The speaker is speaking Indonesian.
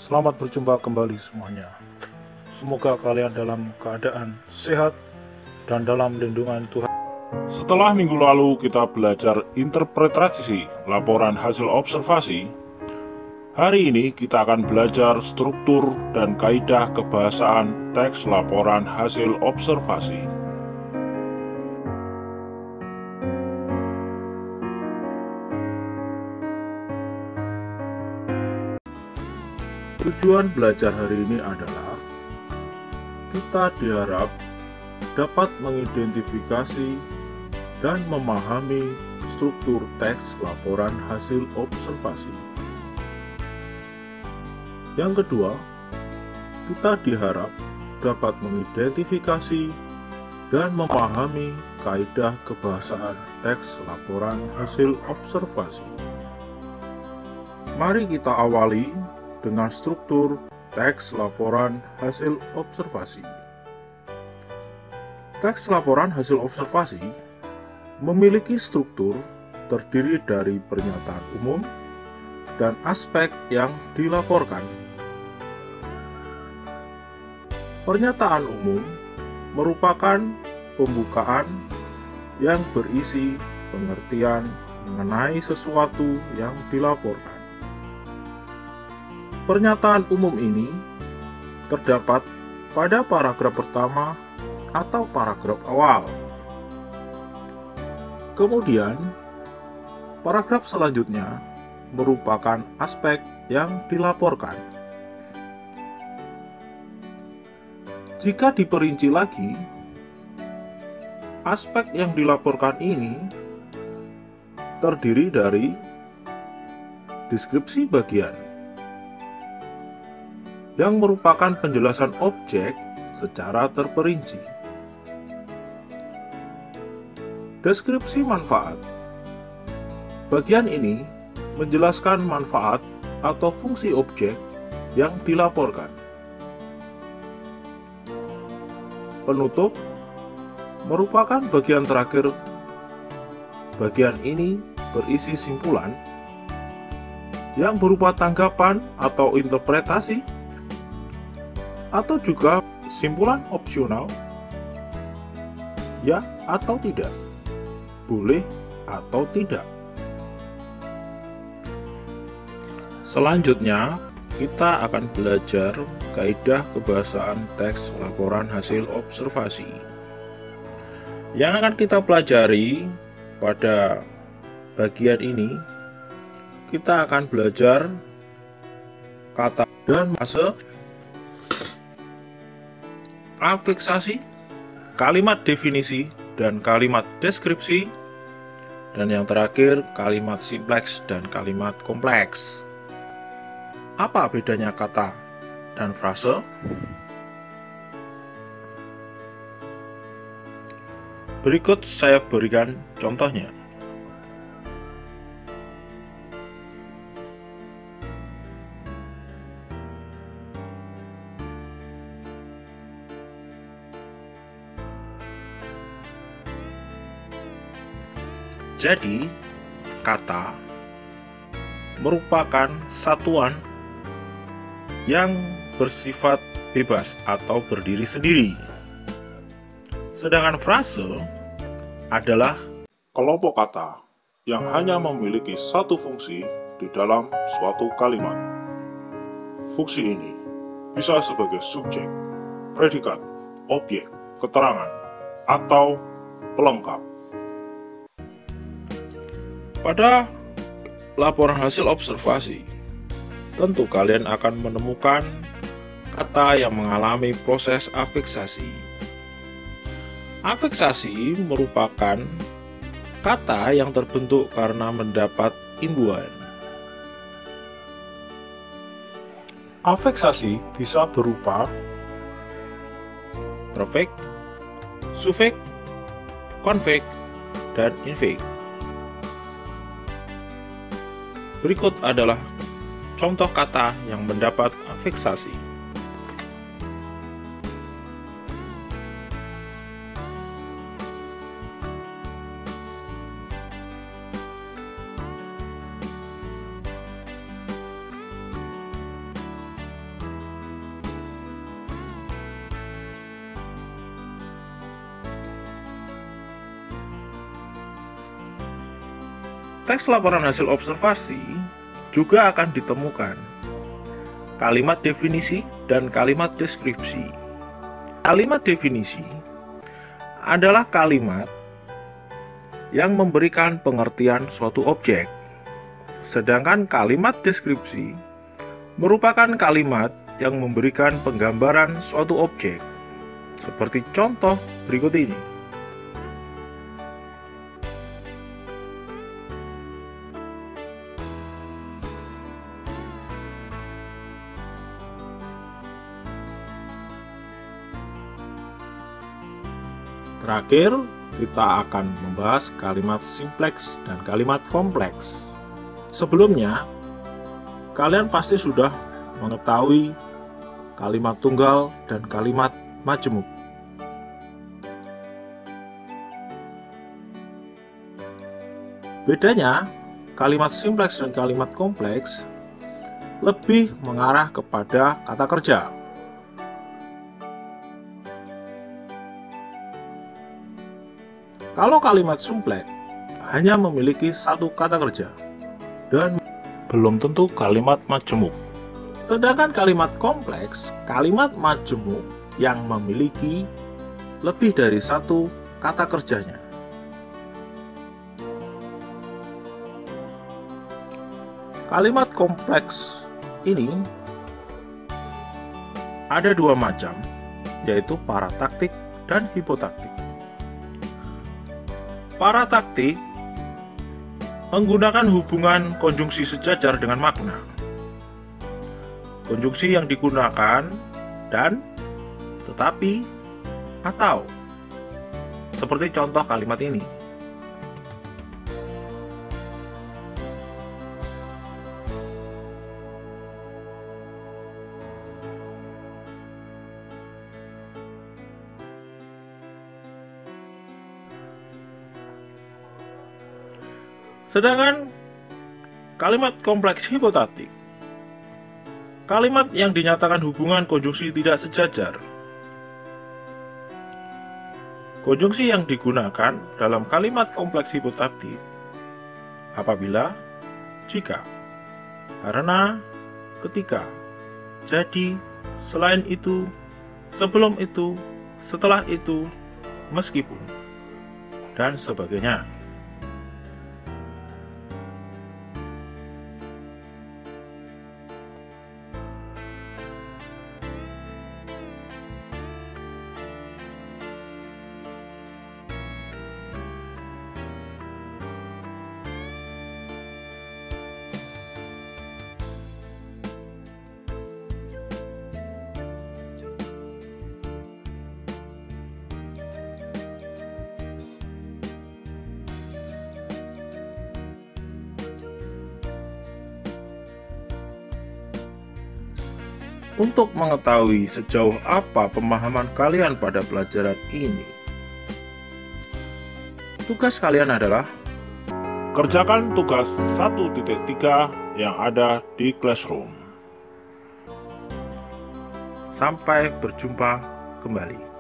Selamat berjumpa kembali semuanya. Semoga kalian dalam keadaan sehat dan dalam lindungan Tuhan. Setelah minggu lalu kita belajar interpretasi laporan hasil observasi, hari ini kita akan belajar struktur dan kaidah kebahasaan teks laporan hasil observasi. Tujuan belajar hari ini adalah kita diharap dapat mengidentifikasi dan memahami struktur teks laporan hasil observasi. Yang kedua, kita diharap dapat mengidentifikasi dan memahami kaidah kebahasaan teks laporan hasil observasi. Mari kita awali dengan struktur teks laporan hasil observasi. Teks laporan hasil observasi memiliki struktur terdiri dari pernyataan umum dan aspek yang dilaporkan. Pernyataan umum merupakan pembukaan yang berisi pengertian mengenai sesuatu yang dilaporkan. Pernyataan umum ini terdapat pada paragraf pertama atau paragraf awal. Kemudian, paragraf selanjutnya merupakan aspek yang dilaporkan. Jika diperinci lagi, aspek yang dilaporkan ini terdiri dari deskripsi bagian, yang merupakan penjelasan objek secara terperinci. Deskripsi manfaat. Bagian ini menjelaskan manfaat atau fungsi objek yang dilaporkan. Penutup merupakan bagian terakhir. Bagian ini berisi simpulan yang berupa tanggapan atau interpretasi, atau juga simpulan opsional, ya atau tidak, boleh atau tidak. Selanjutnya, kita akan belajar kaidah kebahasaan teks laporan hasil observasi. Yang akan kita pelajari pada bagian ini, kita akan belajar kata dan frase, afiksasi, kalimat definisi dan kalimat deskripsi, dan yang terakhir kalimat simpleks dan kalimat kompleks. Apa bedanya kata dan frase? Berikut saya berikan contohnya. Jadi, kata merupakan satuan yang bersifat bebas atau berdiri sendiri. Sedangkan frase adalah kelompok kata yang hanya memiliki satu fungsi di dalam suatu kalimat. Fungsi ini bisa sebagai subjek, predikat, objek, keterangan, atau pelengkap. Pada laporan hasil observasi, tentu kalian akan menemukan kata yang mengalami proses afiksasi. Afiksasi merupakan kata yang terbentuk karena mendapat imbuhan. Afiksasi bisa berupa prefix, suffix, konfix, dan infix. Berikut adalah contoh kata yang mendapat afiksasi. teks laporan hasil observasi juga akan ditemukan kalimat definisi dan kalimat deskripsi. Kalimat definisi adalah kalimat yang memberikan pengertian suatu objek, sedangkan kalimat deskripsi merupakan kalimat yang memberikan penggambaran suatu objek, seperti contoh berikut ini. Terakhir, kita akan membahas kalimat simpleks dan kalimat kompleks. Sebelumnya, kalian pasti sudah mengetahui kalimat tunggal dan kalimat majemuk. Bedanya, kalimat simpleks dan kalimat kompleks lebih mengarah kepada kata kerja. Kalau kalimat simpleks hanya memiliki satu kata kerja dan belum tentu kalimat majemuk. Sedangkan kalimat kompleks, kalimat majemuk yang memiliki lebih dari satu kata kerjanya. Kalimat kompleks ini ada dua macam, yaitu parataktik dan hipotaktik. Parataktik menggunakan hubungan konjungsi sejajar dengan makna. Konjungsi yang digunakan dan, tetapi, atau. Seperti contoh kalimat ini. Sedangkan kalimat kompleks hipotaktik, kalimat yang dinyatakan hubungan konjungsi tidak sejajar. Konjungsi yang digunakan dalam kalimat kompleks hipotaktik apabila, jika, karena, ketika, jadi, selain itu, sebelum itu, setelah itu, meskipun, dan sebagainya. Untuk mengetahui sejauh apa pemahaman kalian pada pelajaran ini, tugas kalian adalah kerjakan tugas 1.3 yang ada di Classroom. Sampai berjumpa kembali.